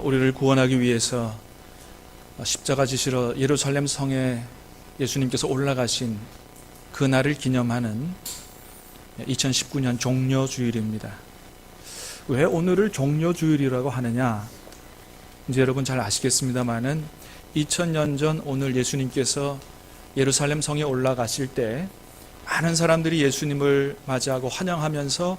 우리를 구원하기 위해서 십자가 지시러 예루살렘 성에 예수님께서 올라가신 그날을 기념하는 2019년 종려주일입니다. 왜 오늘을 종려주일이라고 하느냐? 이제 여러분 잘 아시겠습니다만은 2000년 전 오늘 예수님께서 예루살렘 성에 올라가실 때 많은 사람들이 예수님을 맞이하고 환영하면서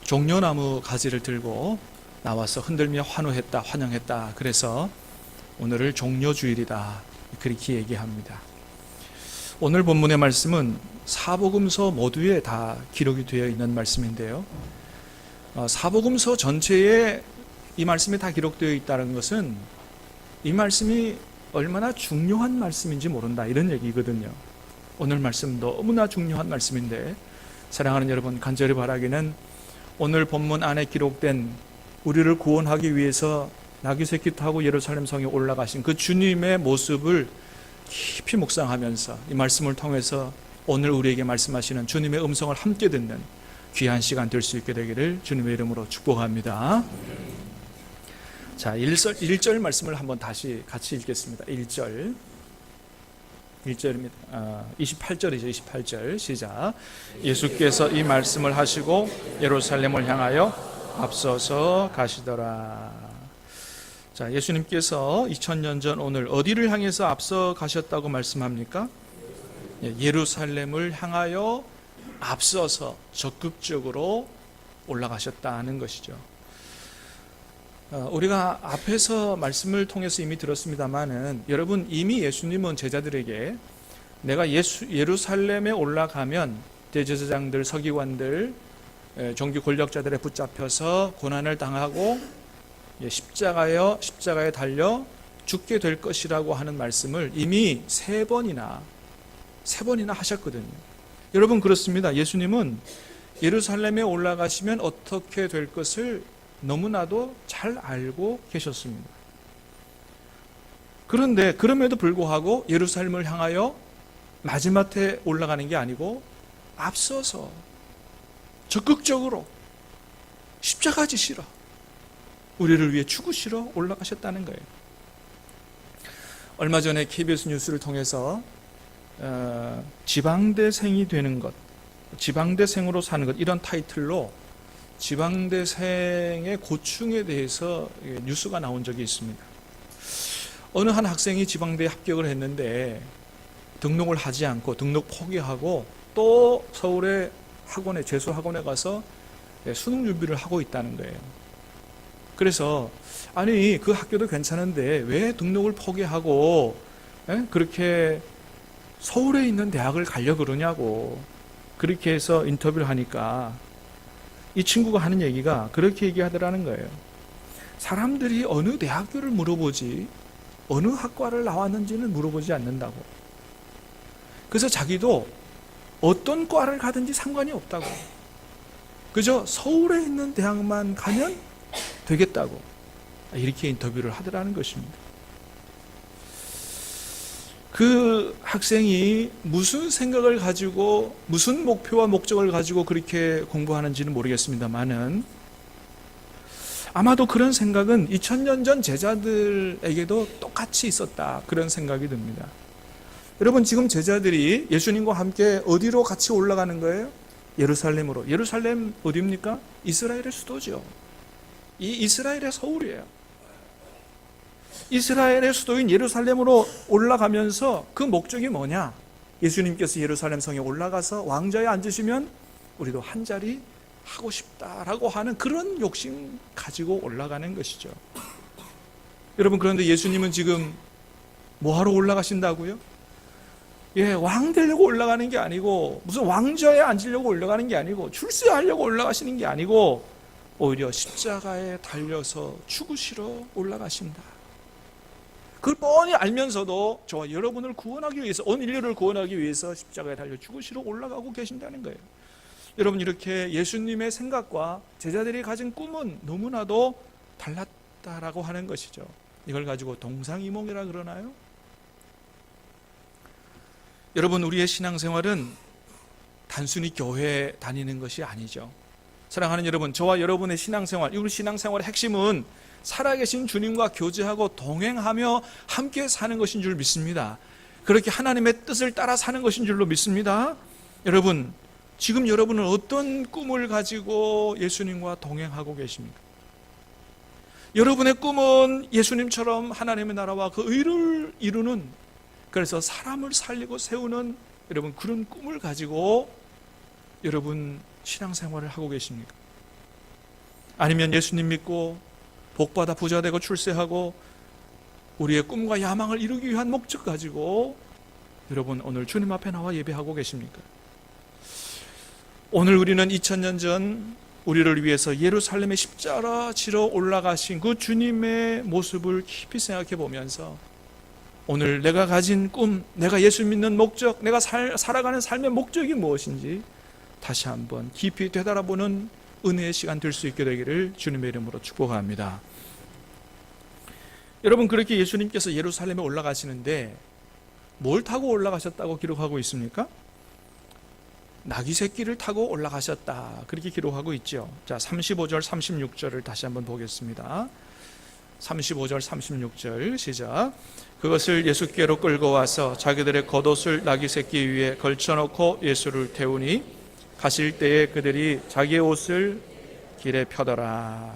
종려나무 가지를 들고 나와서 흔들며 환호했다, 환영했다. 그래서 오늘을 종려주일이다, 그렇게 얘기합니다. 오늘 본문의 말씀은 사복음서 모두에 다 기록이 되어 있는 말씀인데요, 사복음서 전체에 이 말씀이 다 기록되어 있다는 것은 이 말씀이 얼마나 중요한 말씀인지 모른다, 이런 얘기거든요. 오늘 말씀 너무나 중요한 말씀인데, 사랑하는 여러분, 간절히 바라기는 오늘 본문 안에 기록된 우리를 구원하기 위해서 나귀새끼 타고 예루살렘 성에 올라가신 그 주님의 모습을 깊이 묵상하면서 이 말씀을 통해서 오늘 우리에게 말씀하시는 주님의 음성을 함께 듣는 귀한 시간 될 수 있게 되기를 주님의 이름으로 축복합니다. 자, 1절 말씀을 한번 다시 같이 읽겠습니다. 1절입니다. 28절이죠. 28절 시작. 예수께서 이 말씀을 하시고 예루살렘을 향하여 앞서서 가시더라. 자, 예수님께서 2000년 전 오늘 어디를 향해서 앞서 가셨다고 말씀합니까? 예루살렘을 향하여 앞서서 적극적으로 올라가셨다는 것이죠. 우리가 앞에서 말씀을 통해서 이미 들었습니다만은, 여러분, 이미 예수님은 제자들에게 내가 예루살렘에 올라가면 대제사장들, 서기관들, 종교 권력자들에 붙잡혀서 고난을 당하고 십자가에 달려 죽게 될 것이라고 하는 말씀을 이미 세 번이나 하셨거든요. 여러분, 그렇습니다. 예수님은 예루살렘에 올라가시면 어떻게 될 것을 너무나도 잘 알고 계셨습니다. 그런데 그럼에도 불구하고 예루살렘을 향하여 마지막에 올라가는 게 아니고 앞서서 적극적으로 십자가 지시러, 우리를 위해 죽으시러 올라가셨다는 거예요. 얼마 전에 KBS 뉴스를 통해서 지방대생이 되는 것, 지방대생으로 사는 것, 이런 타이틀로 지방대생의 고충에 대해서 뉴스가 나온 적이 있습니다. 어느 한 학생이 지방대에 합격을 했는데 등록을 하지 않고 등록 포기하고 또 서울의 학원에, 재수학원에 가서 수능 준비를 하고 있다는 거예요. 그래서 아니, 그 학교도 괜찮은데 왜 등록을 포기하고 그렇게 서울에 있는 대학을 가려고 그러냐고, 그렇게 해서 인터뷰를 하니까 이 친구가 하는 얘기가 그렇게 얘기하더라는 거예요. 사람들이 어느 대학교를 물어보지 어느 학과를 나왔는지는 물어보지 않는다고. 그래서 자기도 어떤 과를 가든지 상관이 없다고, 그저 서울에 있는 대학만 가면 되겠다고, 이렇게 인터뷰를 하더라는 것입니다. 그 학생이 무슨 생각을 가지고, 무슨 목표와 목적을 가지고 그렇게 공부하는지는 모르겠습니다만은, 아마도 그런 생각은 2000년 전 제자들에게도 똑같이 있었다, 그런 생각이 듭니다. 여러분, 지금 제자들이 예수님과 함께 어디로 같이 올라가는 거예요? 예루살렘으로. 예루살렘 어디입니까? 이스라엘의 수도죠. 이 이스라엘의 서울이에요. 이스라엘의 수도인 예루살렘으로 올라가면서 그 목적이 뭐냐? 예수님께서 예루살렘 성에 올라가서 왕좌에 앉으시면 우리도 한 자리 하고 싶다라고 하는 그런 욕심 가지고 올라가는 것이죠. 여러분, 그런데 예수님은 지금 뭐하러 올라가신다고요? 왕 되려고 올라가는 게 아니고, 무슨 왕좌에 앉으려고 올라가는 게 아니고, 출세하려고 올라가시는 게 아니고, 오히려 십자가에 달려서 죽으시러 올라가신다. 그걸 뻔히 알면서도 저와 여러분을 구원하기 위해서, 온 인류를 구원하기 위해서 십자가에 달려 죽으시러 올라가고 계신다는 거예요. 여러분, 이렇게 예수님의 생각과 제자들이 가진 꿈은 너무나도 달랐다라고 하는 것이죠. 이걸 가지고 동상이몽이라 그러나요? 여러분, 우리의 신앙생활은 단순히 교회 다니는 것이 아니죠. 사랑하는 여러분, 저와 여러분의 신앙생활, 우리 신앙생활의 핵심은 살아계신 주님과 교제하고 동행하며 함께 사는 것인 줄 믿습니다. 그렇게 하나님의 뜻을 따라 사는 것인 줄로 믿습니다. 여러분, 지금 여러분은 어떤 꿈을 가지고 예수님과 동행하고 계십니까? 여러분의 꿈은 예수님처럼 하나님의 나라와 그 의를 이루는, 그래서 사람을 살리고 세우는 여러분 그런 꿈을 가지고 여러분 신앙생활을 하고 계십니까? 아니면 예수님 믿고 복받아 부자되고 출세하고 우리의 꿈과 야망을 이루기 위한 목적 가지고 여러분 오늘 주님 앞에 나와 예배하고 계십니까? 오늘 우리는 2000년 전 우리를 위해서 예루살렘의 십자가 지러 올라가신 그 주님의 모습을 깊이 생각해 보면서 오늘 내가 가진 꿈, 내가 예수 믿는 목적, 내가 살아가는 삶의 목적이 무엇인지 다시 한번 깊이 되돌아보는 은혜의 시간 될 수 있게 되기를 주님의 이름으로 축복합니다. 여러분, 그렇게 예수님께서 예루살렘에 올라가시는데 뭘 타고 올라가셨다고 기록하고 있습니까? 나귀 새끼를 타고 올라가셨다, 그렇게 기록하고 있죠. 자, 35절 36절을 다시 한번 보겠습니다. 35절 36절 시작. 그것을 예수께로 끌고 와서 자기들의 겉옷을 나귀 새끼 위에 걸쳐놓고 예수를 태우니 가실 때에 그들이 자기의 옷을 길에 펴더라.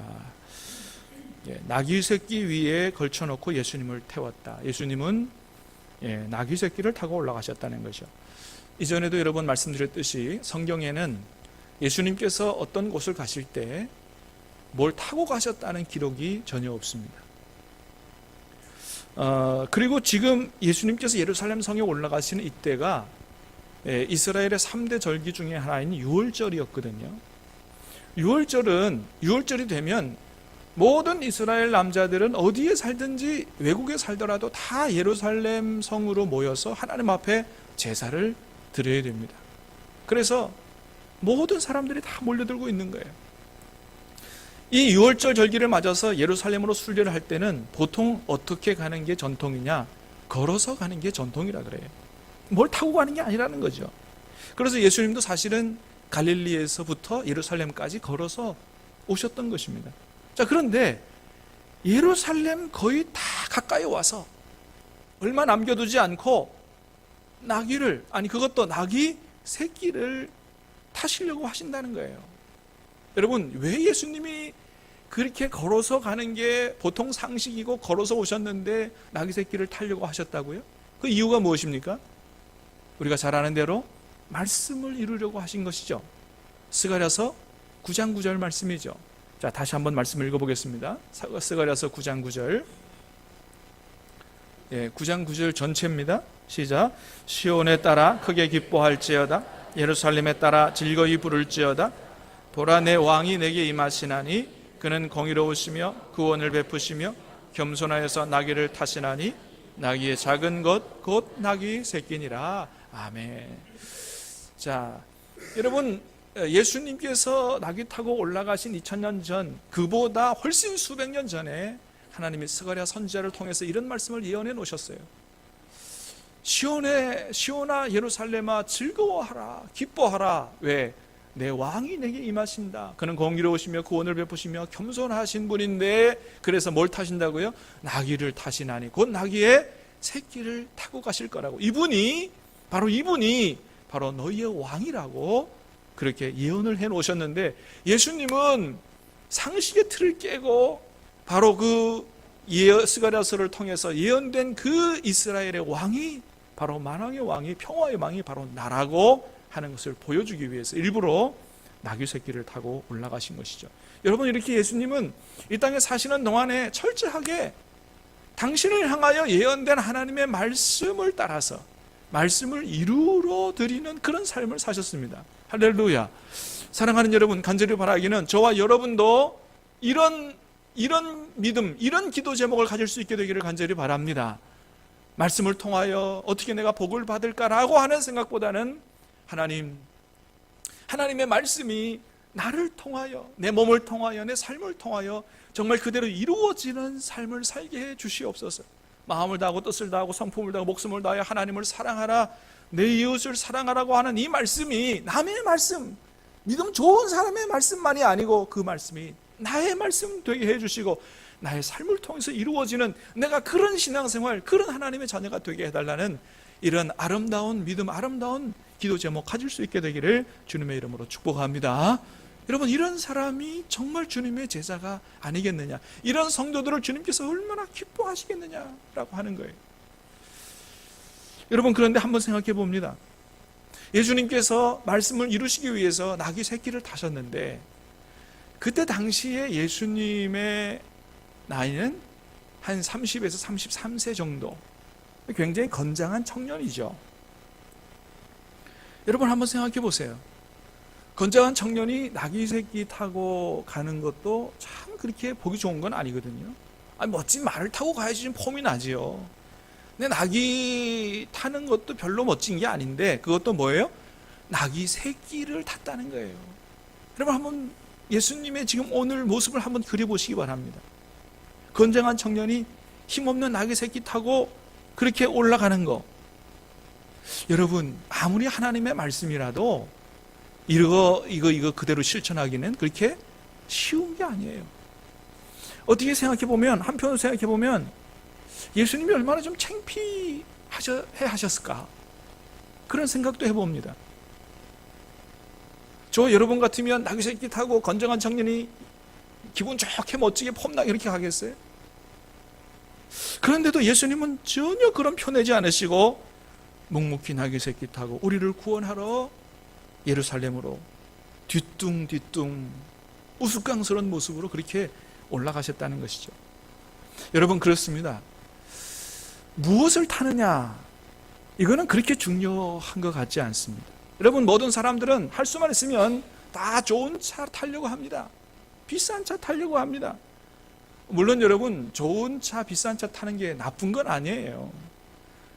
나귀 새끼 위에 걸쳐놓고 예수님을 태웠다. 예수님은 나귀 새끼를 타고 올라가셨다는 것이죠. 이전에도 여러 번 말씀드렸듯이 성경에는 예수님께서 어떤 곳을 가실 때 뭘 타고 가셨다는 기록이 전혀 없습니다. 그리고 지금 예수님께서 예루살렘 성에 올라가시는 이때가 이스라엘의 3대 절기 중에 하나인 유월절이었거든요. 유월절이 되면 모든 이스라엘 남자들은 어디에 살든지 외국에 살더라도 다 예루살렘 성으로 모여서 하나님 앞에 제사를 드려야 됩니다. 그래서 모든 사람들이 다 몰려들고 있는 거예요. 이 유월절 절기를 맞아서 예루살렘으로 순례를 할 때는 보통 어떻게 가는 게 전통이냐? 걸어서 가는 게 전통이라 그래요. 뭘 타고 가는 게 아니라는 거죠. 그래서 예수님도 사실은 갈릴리에서부터 예루살렘까지 걸어서 오셨던 것입니다. 자, 그런데 예루살렘 거의 다 가까이 와서 얼마 남겨두지 않고 그것도 나귀 새끼를 타시려고 하신다는 거예요. 여러분, 왜 예수님이 그렇게 걸어서 가는 게 보통 상식이고 걸어서 오셨는데 나귀 새끼를 타려고 하셨다고요? 그 이유가 무엇입니까? 우리가 잘 아는 대로 말씀을 이루려고 하신 것이죠. 스가랴서 9장 9절 말씀이죠. 자, 다시 한번 말씀을 읽어보겠습니다. 스가랴서 9장 9절. 9장 9절 전체입니다. 시작. 시온에 따라 크게 기뻐할지어다. 예루살렘에 따라 즐거이 부를지어다. 보라, 내 왕이 내게 임하시나니 그는 공의로우시며 구원을 베푸시며 겸손하여서 나귀를 타시나니 나귀의 작은 것 곧 나귀 새끼니라. 아멘. 자, 여러분, 예수님께서 나귀 타고 올라가신 2000년 전, 그보다 훨씬 수백 년 전에 하나님이 스가랴 선지자를 통해서 이런 말씀을 예언해 놓으셨어요. 시온아 예루살렘아 즐거워하라, 기뻐하라. 왜? 내 왕이 내게 임하신다. 그는 공의로우시며 구원을 베푸시며 겸손하신 분인데, 그래서 뭘 타신다고요? 나귀를 타시나니 곧 나귀의 새끼를 타고 가실 거라고. 이분이 바로 너희의 왕이라고 그렇게 예언을 해 놓으셨는데, 예수님은 상식의 틀을 깨고 바로 그 스가랴서를 통해서 예언된 그 이스라엘의 왕이 바로 만왕의 왕이, 평화의 왕이 바로 나라고 하는 것을 보여주기 위해서 일부러 나귀 새끼를 타고 올라가신 것이죠. 여러분, 이렇게 예수님은 이 땅에 사시는 동안에 철저하게 당신을 향하여 예언된 하나님의 말씀을 따라서 말씀을 이루어 드리는 그런 삶을 사셨습니다. 할렐루야. 사랑하는 여러분, 간절히 바라기는 저와 여러분도 이런 믿음, 이런 기도 제목을 가질 수 있게 되기를 간절히 바랍니다. 말씀을 통하여 어떻게 내가 복을 받을까라고 하는 생각보다는 하나님의 말씀이 나를 통하여, 내 몸을 통하여, 내 삶을 통하여 정말 그대로 이루어지는 삶을 살게 해 주시옵소서. 마음을 다하고 뜻을 다하고 성품을 다하고 목숨을 다하여 하나님을 사랑하라, 내 이웃을 사랑하라고 하는 이 말씀이 남의 말씀, 믿음 좋은 사람의 말씀만이 아니고 그 말씀이 나의 말씀 되게 해주시고 나의 삶을 통해서 이루어지는 내가 그런 신앙생활, 그런 하나님의 자녀가 되게 해달라는 이런 아름다운 믿음, 아름다운 기도 제목 가질 수 있게 되기를 주님의 이름으로 축복합니다. 여러분, 이런 사람이 정말 주님의 제자가 아니겠느냐, 이런 성도들을 주님께서 얼마나 기뻐하시겠느냐라고 하는 거예요. 여러분, 그런데 한번 생각해 봅니다. 예수님께서 말씀을 이루시기 위해서 나귀 새끼를 타셨는데 그때 당시에 예수님의 나이는 한 30에서 33세 정도, 굉장히 건장한 청년이죠. 여러분, 한번 생각해 보세요. 건장한 청년이 나귀 새끼 타고 가는 것도 참 그렇게 보기 좋은 건 아니거든요. 아니, 멋진 말을 타고 가야지 좀 폼이 나지요. 근데 나귀 타는 것도 별로 멋진 게 아닌데 그것도 뭐예요? 나귀 새끼를 탔다는 거예요. 여러분, 한번 예수님의 지금 오늘 모습을 한번 그려보시기 바랍니다. 건장한 청년이 힘없는 나귀 새끼 타고 그렇게 올라가는 거, 여러분, 아무리 하나님의 말씀이라도 이거 그대로 실천하기는 그렇게 쉬운 게 아니에요. 어떻게 생각해보면, 한편으로 생각해보면 예수님이 얼마나 좀 창피하셨을까, 그런 생각도 해봅니다. 저 여러분 같으면 나귀 새끼 타고 건장한 청년이 기분 좋게 멋지게 폼나게 이렇게 가겠어요? 그런데도 예수님은 전혀 그런 표내지 않으시고 묵묵히 나귀 새끼 타고 우리를 구원하러 예루살렘으로 뒤뚱뒤뚱 우스꽝스러운 모습으로 그렇게 올라가셨다는 것이죠. 여러분, 그렇습니다. 무엇을 타느냐, 이거는 그렇게 중요한 것 같지 않습니다. 여러분, 모든 사람들은 할 수만 있으면 다 좋은 차 타려고 합니다. 비싼 차 타려고 합니다. 물론 여러분, 좋은 차, 비싼 차 타는 게 나쁜 건 아니에요.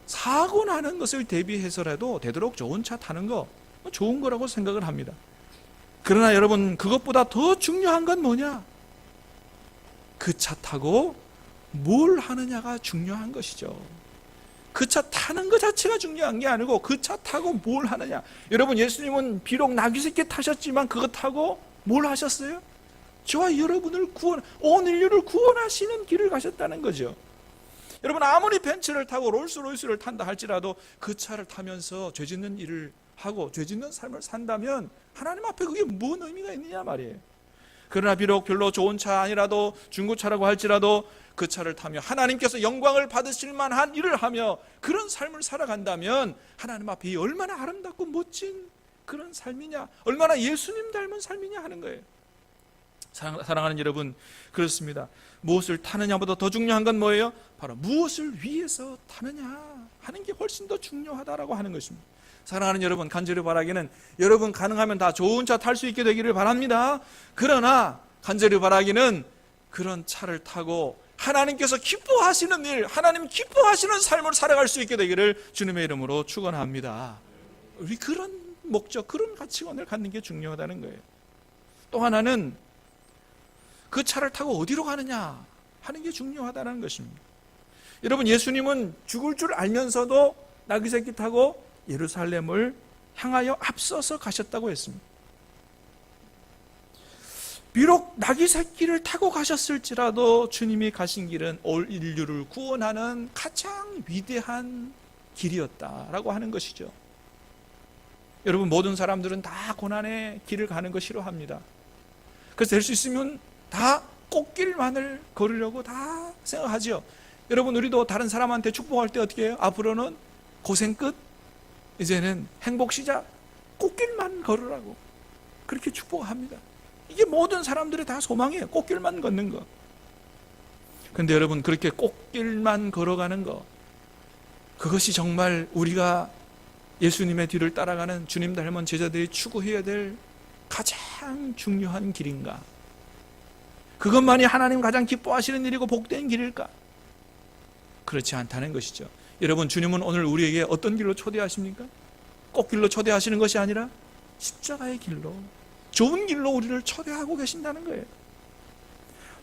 사고 나는 것을 대비해서라도 되도록 좋은 차 타는 거 좋은 거라고 생각을 합니다. 그러나 여러분, 그것보다 더 중요한 건 뭐냐? 그 차 타고 뭘 하느냐가 중요한 것이죠. 그 차 타는 것 자체가 중요한 게 아니고 그 차 타고 뭘 하느냐. 여러분, 예수님은 비록 나귀 새끼 타셨지만 그거 타고 뭘 하셨어요? 저와 여러분을 온 인류를 구원하시는 길을 가셨다는 거죠. 여러분, 아무리 벤츠를 타고 롤스로이스를 탄다 할지라도 그 차를 타면서 죄 짓는 일을 하고 죄 짓는 삶을 산다면 하나님 앞에 그게 뭔 의미가 있느냐 말이에요. 그러나 비록 별로 좋은 차 아니라도 중고차라고 할지라도 그 차를 타며 하나님께서 영광을 받으실 만한 일을 하며 그런 삶을 살아간다면 하나님 앞에 얼마나 아름답고 멋진 그런 삶이냐, 얼마나 예수님 닮은 삶이냐 하는 거예요. 사랑하는 여러분, 그렇습니다. 무엇을 타느냐보다 더 중요한 건 뭐예요? 바로 무엇을 위해서 타느냐 하는 게 훨씬 더 중요하다라고 하는 것입니다. 사랑하는 여러분, 간절히 바라기는 여러분 가능하면 다 좋은 차 탈 수 있게 되기를 바랍니다. 그러나 간절히 바라기는 그런 차를 타고 하나님께서 기뻐하시는 일, 하나님 기뻐하시는 삶을 살아갈 수 있게 되기를 주님의 이름으로 축원합니다. 우리 그런 목적, 그런 가치관을 갖는 게 중요하다는 거예요. 또 하나는 그 차를 타고 어디로 가느냐 하는 게 중요하다는 것입니다. 여러분, 예수님은 죽을 줄 알면서도 나귀 새끼 타고 예루살렘을 향하여 앞서서 가셨다고 했습니다. 비록 나귀 새끼를 타고 가셨을지라도 주님이 가신 길은 올 인류를 구원하는 가장 위대한 길이었다라고 하는 것이죠. 여러분, 모든 사람들은 다 고난의 길을 가는 거 싫어합니다. 그래서 될 수 있으면 다 꽃길만을 걸으려고 다 생각하죠. 여러분, 우리도 다른 사람한테 축복할 때 어떻게 해요? 앞으로는 고생 끝, 이제는 행복 시작, 꽃길만 걸으라고 그렇게 축복합니다. 이게 모든 사람들이 다 소망이에요. 꽃길만 걷는 거. 그런데 여러분, 그렇게 꽃길만 걸어가는 거, 그것이 정말 우리가 예수님의 뒤를 따라가는 주님 닮은 제자들이 추구해야 될 가장 중요한 길인가? 그것만이 하나님 가장 기뻐하시는 일이고 복된 길일까? 그렇지 않다는 것이죠. 여러분, 주님은 오늘 우리에게 어떤 길로 초대하십니까? 꽃길로 초대하시는 것이 아니라 십자가의 길로, 좁은 길로 우리를 초대하고 계신다는 거예요.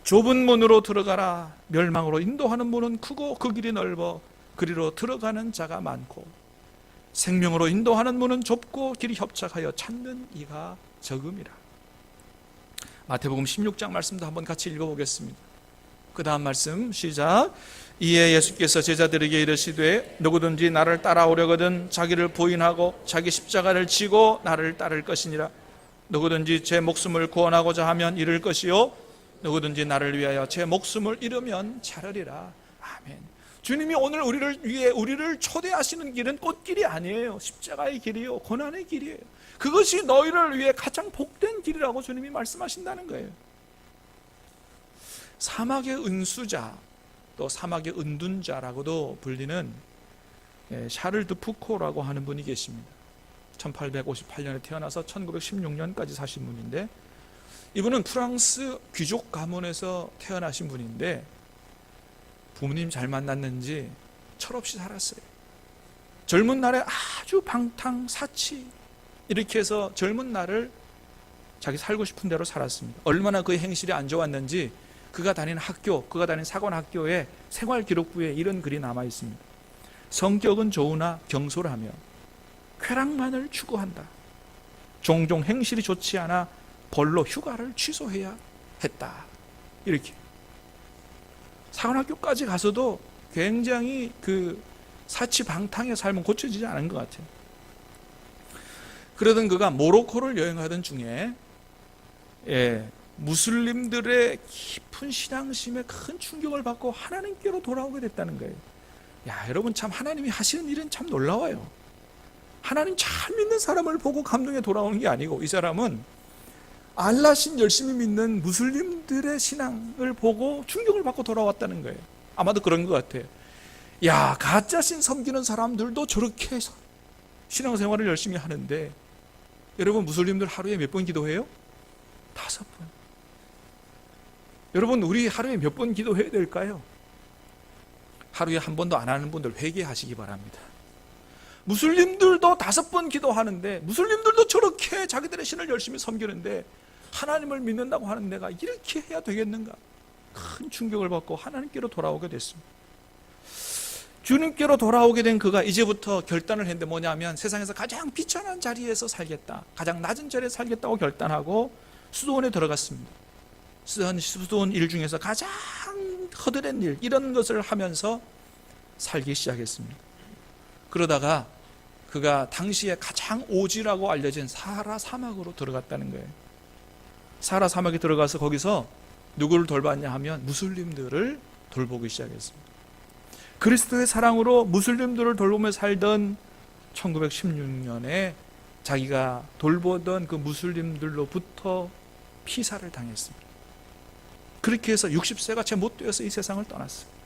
좁은 문으로 들어가라. 멸망으로 인도하는 문은 크고 그 길이 넓어 그리로 들어가는 자가 많고 생명으로 인도하는 문은 좁고 길이 협착하여 찾는 이가 적음이라. 마태복음 16장 말씀도 한번 같이 읽어보겠습니다. 그 다음 말씀 시작. 이에 예수께서 제자들에게 이르시되 누구든지 나를 따라오려거든 자기를 부인하고 자기 십자가를 지고 나를 따를 것이니라. 누구든지 제 목숨을 구원하고자 하면 잃을 것이요 누구든지 나를 위하여 제 목숨을 잃으면 찾으리라. 아멘. 주님이 오늘 우리를 위해 우리를 초대하시는 길은 꽃길이 아니에요. 십자가의 길이요, 고난의 길이에요. 그것이 너희를 위해 가장 복된 길이라고 주님이 말씀하신다는 거예요. 사막의 은수자, 또 사막의 은둔자라고도 불리는 샤를 드 푸코라고 하는 분이 계십니다. 1858년에 태어나서 1916년까지 사신 분인데, 이분은 프랑스 귀족 가문에서 태어나신 분인데 부모님 잘 만났는지 철없이 살았어요. 젊은 날에 아주 방탕사치 이렇게 해서 젊은 날을 자기 살고 싶은 대로 살았습니다. 얼마나 그의 행실이 안 좋았는지 그가 다니는 학교, 그가 다니는 사관학교에 생활기록부에 이런 글이 남아 있습니다. 성격은 좋으나 경솔하며 쾌락만을 추구한다. 종종 행실이 좋지 않아 벌로 휴가를 취소해야 했다. 이렇게 사관학교까지 가서도 굉장히 그 사치방탕의 삶은 고쳐지지 않은 것 같아요. 그러던 그가 모로코를 여행하던 중에 무슬림들의 깊은 신앙심에 큰 충격을 받고 하나님께로 돌아오게 됐다는 거예요. 야, 여러분, 참 하나님이 하시는 일은 참 놀라워요. 하나님 잘 믿는 사람을 보고 감동에 돌아오는 게 아니고, 이 사람은 알라신 열심히 믿는 무슬림들의 신앙을 보고 충격을 받고 돌아왔다는 거예요. 아마도 그런 것 같아요. 야, 가짜신 섬기는 사람들도 저렇게 신앙생활을 열심히 하는데, 여러분, 무슬림들 하루에 몇 번 기도해요? 5번. 여러분, 우리 하루에 몇 번 기도해야 될까요? 하루에 한 번도 안 하는 분들 회개하시기 바랍니다. 무슬림들도 5번 기도하는데, 무슬림들도 저렇게 자기들의 신을 열심히 섬기는데 하나님을 믿는다고 하는 내가 이렇게 해야 되겠는가? 큰 충격을 받고 하나님께로 돌아오게 됐습니다. 주님께로 돌아오게 된 그가 이제부터 결단을 했는데 뭐냐면, 세상에서 가장 비천한 자리에서 살겠다, 가장 낮은 자리에 살겠다고 결단하고 수도원에 들어갔습니다. 수도원 일 중에서 가장 허드렛 일, 이런 것을 하면서 살기 시작했습니다. 그러다가 그가 당시에 가장 오지라고 알려진 사하라 사막으로 들어갔다는 거예요. 사하라 사막에 들어가서 거기서 누구를 돌봤냐 하면 무슬림들을 돌보기 시작했습니다. 그리스도의 사랑으로 무슬림들을 돌보며 살던 1916년에 자기가 돌보던 그 무슬림들로부터 피살을 당했습니다. 그렇게 해서 60세가 채 못 되어서 이 세상을 떠났습니다.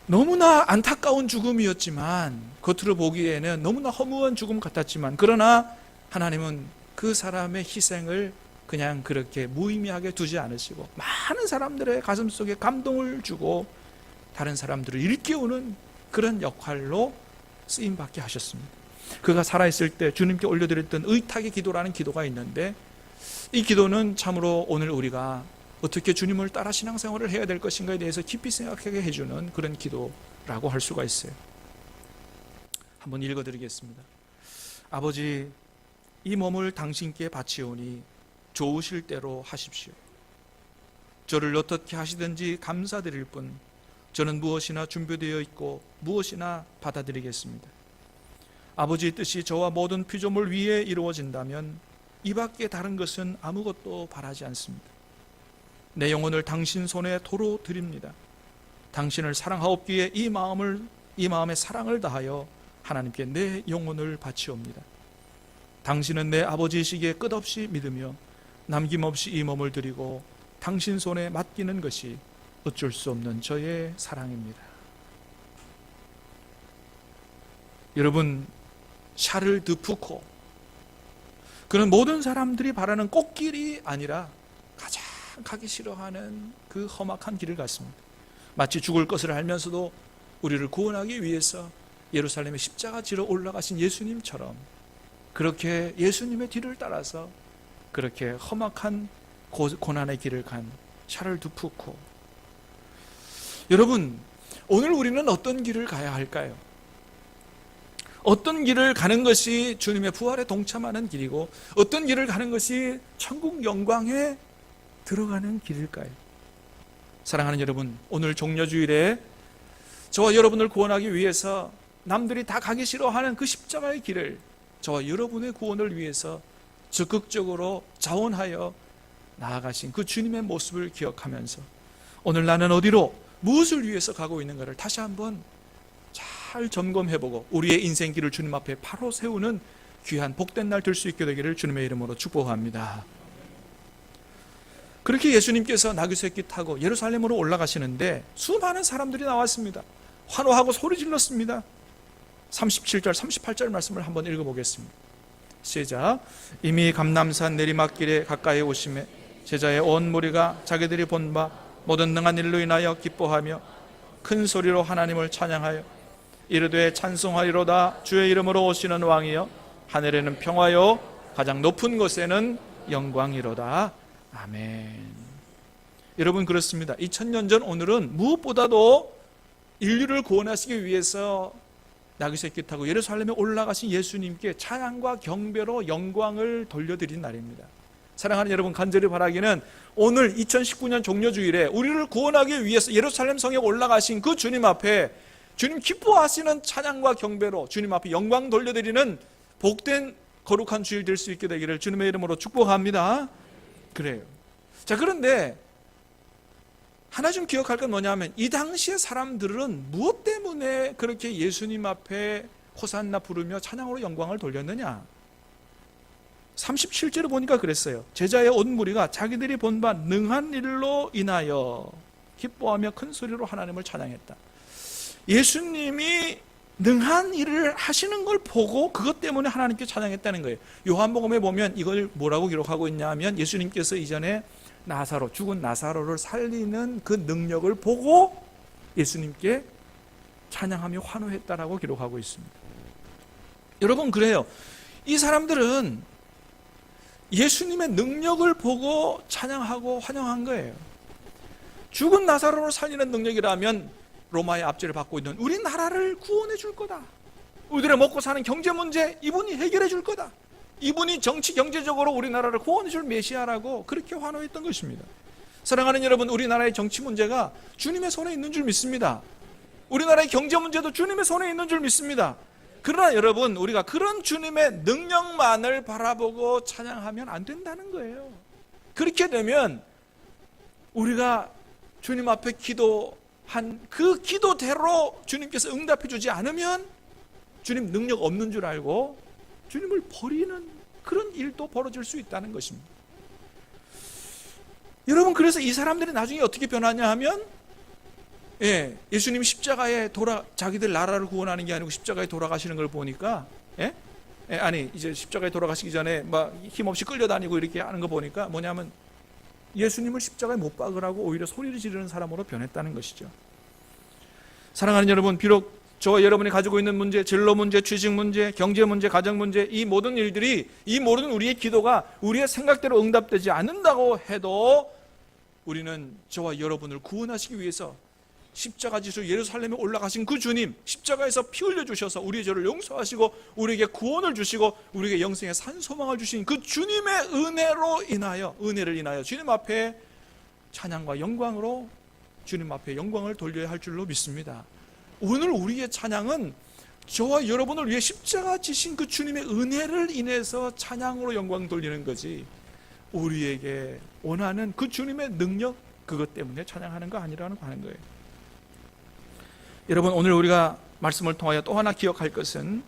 너무나 안타까운 죽음이었지만, 겉으로 보기에는 너무나 허무한 죽음 같았지만, 그러나 하나님은 그 사람의 희생을 그냥 그렇게 무의미하게 두지 않으시고 많은 사람들의 가슴 속에 감동을 주고 다른 사람들을 일깨우는 그런 역할로 쓰임받게 하셨습니다. 그가 살아있을 때 주님께 올려드렸던 의탁의 기도라는 기도가 있는데, 이 기도는 참으로 오늘 우리가 어떻게 주님을 따라 신앙생활을 해야 될 것인가에 대해서 깊이 생각하게 해주는 그런 기도라고 할 수가 있어요. 한번 읽어드리겠습니다. 아버지, 이 몸을 당신께 바치오니 좋으실 대로 하십시오. 저를 어떻게 하시든지 감사드릴 뿐 저는 무엇이나 준비되어 있고 무엇이나 받아들이겠습니다. 아버지의 뜻이 저와 모든 피조물 위에 이루어진다면 이 밖에 다른 것은 아무것도 바라지 않습니다. 내 영혼을 당신 손에 도로 드립니다. 당신을 사랑하옵기에 이 마음의 사랑을 다하여 하나님께 내 영혼을 바치옵니다. 당신은 내 아버지이시기에 끝없이 믿으며 남김없이 이 몸을 드리고 당신 손에 맡기는 것이 어쩔 수 없는 저의 사랑입니다. 여러분, 샤를 드 푸코, 그는 모든 사람들이 바라는 꽃길이 아니라 가장 가기 싫어하는 그 험악한 길을 갔습니다. 마치 죽을 것을 알면서도 우리를 구원하기 위해서 예루살렘의 십자가 지러 올라가신 예수님처럼 그렇게 예수님의 뒤를 따라서 그렇게 험악한 고난의 길을 간 샤를 드 푸코. 여러분, 오늘 우리는 어떤 길을 가야 할까요? 어떤 길을 가는 것이 주님의 부활에 동참하는 길이고 어떤 길을 가는 것이 천국 영광에 들어가는 길일까요? 사랑하는 여러분, 오늘 종려주일에 저와 여러분을 구원하기 위해서 남들이 다 가기 싫어하는 그 십자가의 길을 저와 여러분의 구원을 위해서 적극적으로 자원하여 나아가신 그 주님의 모습을 기억하면서 오늘 나는 어디로 무엇을 위해서 가고 있는가를 다시 한번 잘 점검해보고 우리의 인생길을 주님 앞에 바로 세우는 귀한 복된 날 될 수 있게 되기를 주님의 이름으로 축복합니다. 그렇게 예수님께서 나귀새끼 타고 예루살렘으로 올라가시는데 수많은 사람들이 나왔습니다. 환호하고 소리 질렀습니다. 37절 38절 말씀을 한번 읽어보겠습니다. 시작. 이미 감람산 내리막길에 가까이 오심에 제자의 온 무리가 자기들이 본 바 모든 능한 일로 인하여 기뻐하며 큰 소리로 하나님을 찬양하여 이르되 찬송하리로다 주의 이름으로 오시는 왕이여 하늘에는 평화요 가장 높은 곳에는 영광이로다. 아멘. 여러분, 그렇습니다. 2000년 전 오늘은 무엇보다도 인류를 구원하시기 위해서 나귀새끼 타고 예루살렘에 올라가신 예수님께 찬양과 경배로 영광을 돌려드린 날입니다. 사랑하는 여러분, 간절히 바라기는 오늘 2019년 종려주일에 우리를 구원하기 위해서 예루살렘 성에 올라가신 그 주님 앞에 주님 기뻐하시는 찬양과 경배로 주님 앞에 영광 돌려드리는 복된 거룩한 주일 될 수 있게 되기를 주님의 이름으로 축복합니다. 그래요. 자, 그런데 하나 좀 기억할 건 뭐냐면 이 당시의 사람들은 무엇 때문에 그렇게 예수님 앞에 호산나 부르며 찬양으로 영광을 돌렸느냐? 37절을 보니까 그랬어요. 제자의 온 무리가 자기들이 본 바 능한 일로 인하여 기뻐하며 큰 소리로 하나님을 찬양했다. 예수님이 능한 일을 하시는 걸 보고 그것 때문에 하나님께 찬양했다는 거예요. 요한복음에 보면 이걸 뭐라고 기록하고 있냐 하면 예수님께서 이전에 죽은 나사로를 살리는 그 능력을 보고 예수님께 찬양하며 환호했다라고 기록하고 있습니다. 여러분, 그래요. 이 사람들은 예수님의 능력을 보고 찬양하고 환영한 거예요. 죽은 나사로를 살리는 능력이라면 로마의 압제를 받고 있는 우리나라를 구원해 줄 거다. 우리들의 먹고 사는 경제 문제 이분이 해결해 줄 거다. 이분이 정치 경제적으로 우리나라를 구원해 줄 메시아라고 그렇게 환호했던 것입니다. 사랑하는 여러분, 우리나라의 정치 문제가 주님의 손에 있는 줄 믿습니다. 우리나라의 경제 문제도 주님의 손에 있는 줄 믿습니다. 그러나 여러분, 우리가 그런 주님의 능력만을 바라보고 찬양하면 안 된다는 거예요. 그렇게 되면 우리가 주님 앞에 기도한 그 기도대로 주님께서 응답해 주지 않으면 주님 능력 없는 줄 알고 주님을 버리는 그런 일도 벌어질 수 있다는 것입니다. 여러분, 그래서 이 사람들이 나중에 어떻게 변하냐 하면 예수님 십자가에 자기들 나라를 구원하는 게 아니고 십자가에 돌아가시는 걸 보니까 이제 십자가에 돌아가시기 전에 막 힘없이 끌려다니고 이렇게 하는 거 보니까 뭐냐면 예수님을 십자가에 못 박으라고 오히려 소리를 지르는 사람으로 변했다는 것이죠. 사랑하는 여러분, 비록 저와 여러분이 가지고 있는 문제, 진로 문제, 취직 문제, 경제 문제, 가정 문제, 이 모든 일들이, 이 모든 우리의 기도가 우리의 생각대로 응답되지 않는다고 해도 우리는 저와 여러분을 구원하시기 위해서 십자가 지수 예루살렘에 올라가신 그 주님, 십자가에서 피 흘려 주셔서 우리의 죄를 용서하시고 우리에게 구원을 주시고 우리에게 영생의 산소망을 주신 그 주님의 은혜를 인하여 주님 앞에 찬양과 영광으로 주님 앞에 영광을 돌려야 할 줄로 믿습니다. 오늘 우리의 찬양은 저와 여러분을 위해 십자가 지신 그 주님의 은혜를 인해서 찬양으로 영광 돌리는 거지, 우리에게 원하는 그 주님의 능력, 그것 때문에 찬양하는 거 아니라는 거 하는 거예요. 여러분, 오늘 우리가 말씀을 통하여 또 하나 기억할 것은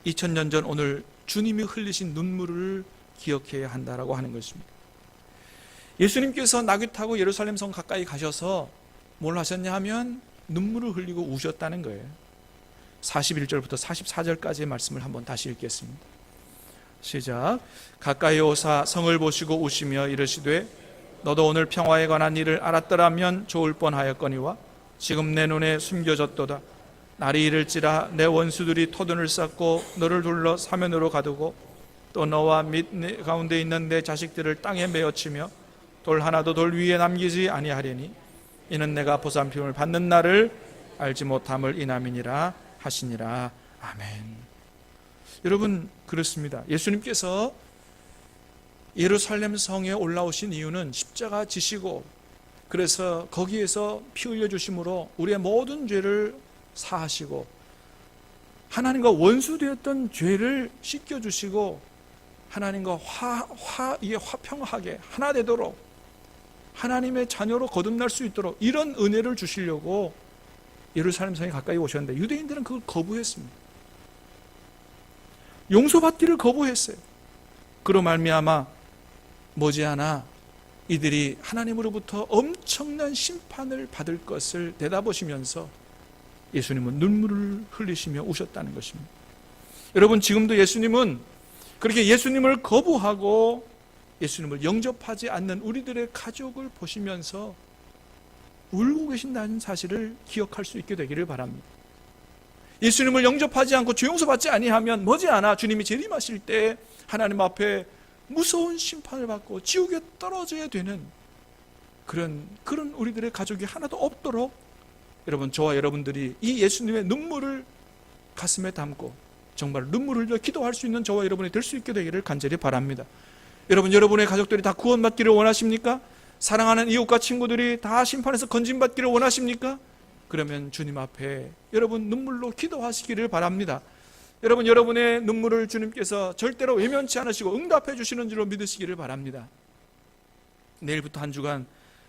2000년 전 오늘 주님이 흘리신 눈물을 기억해야 한다라고 하는 것입니다. 예수님께서 나귀 타고 예루살렘 성 가까이 가셔서 뭘 하셨냐 하면 눈물을 흘리고 우셨다는 거예요. 41절부터 44절까지의 말씀을 한번 다시 읽겠습니다. 시작. 가까이 오사 성을 보시고 우시며 이르시되 너도 오늘 평화에 관한 일을 알았더라면 좋을 뻔하였거니와 지금 내 눈에 숨겨졌도다. 날이 이를지라 내 원수들이 토둔을 쌓고 너를 둘러 사면으로 가두고 또 너와 및 네 가운데 있는 내 자식들을 땅에 메어치며 돌 하나도 돌 위에 남기지 아니하리니 이는 내가 보살핌을 받는 날을 알지 못함을 인함이니라 하시니라. 아멘. 여러분, 그렇습니다. 예수님께서 예루살렘 성에 올라오신 이유는 십자가 지시고, 그래서 거기에서 피 흘려 주심으로 우리의 모든 죄를 사하시고 하나님과 원수되었던 죄를 씻겨 주시고 하나님과 화평하게 하나 되도록 하나님의 자녀로 거듭날 수 있도록 이런 은혜를 주시려고 예루살렘 성에 가까이 오셨는데, 유대인들은 그걸 거부했습니다. 용서받기를 거부했어요. 그로 말미암아 머지않아 이들이 하나님으로부터 엄청난 심판을 받을 것을 내다보시면서 예수님은 눈물을 흘리시며 우셨다는 것입니다. 여러분, 지금도 예수님은 그렇게 예수님을 거부하고 예수님을 영접하지 않는 우리들의 가족을 보시면서 울고 계신다는 사실을 기억할 수 있게 되기를 바랍니다. 예수님을 영접하지 않고 죄 용서받지 아니하면 머지않아 주님이 재림하실 때 하나님 앞에 무서운 심판을 받고 지옥에 떨어져야 되는 그런 우리들의 가족이 하나도 없도록, 여러분, 저와 여러분들이 이 예수님의 눈물을 가슴에 담고 정말 눈물을 흘려 기도할 수 있는 저와 여러분이 될 수 있게 되기를 간절히 바랍니다. 여러분, 여러분의 가족들이 다 구원받기를 원하십니까? 사랑하는 이웃과 친구들이 다 심판에서 건진받기를 원하십니까? 그러면 주님 앞에 여러분 눈물로 기도하시기를 바랍니다. 여러분, 여러분의 눈물을 주님께서 절대로 외면치 않으시고 응답해 주시는 줄로 믿으시기를 바랍니다. 내일부터 한 주간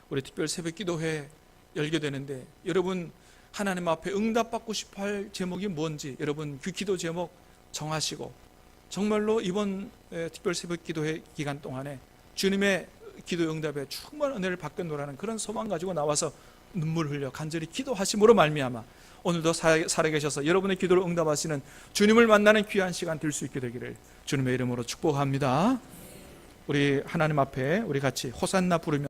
우리 특별 새벽 기도회 열게 되는데, 여러분 하나님 앞에 응답받고 싶어 할 제목이 뭔지 여러분 그 기도 제목 정하시고 정말로 이번 특별 새벽 기도회 기간 동안에 주님의 기도 응답에 충만한 은혜를 받겠노라는 그런 소망 가지고 나와서 눈물 흘려 간절히 기도하심으로 말미암아 오늘도 살아계셔서 여러분의 기도를 응답하시는 주님을 만나는 귀한 시간 될 수 있게 되기를 주님의 이름으로 축복합니다. 우리 하나님 앞에 우리 같이 호산나 부르며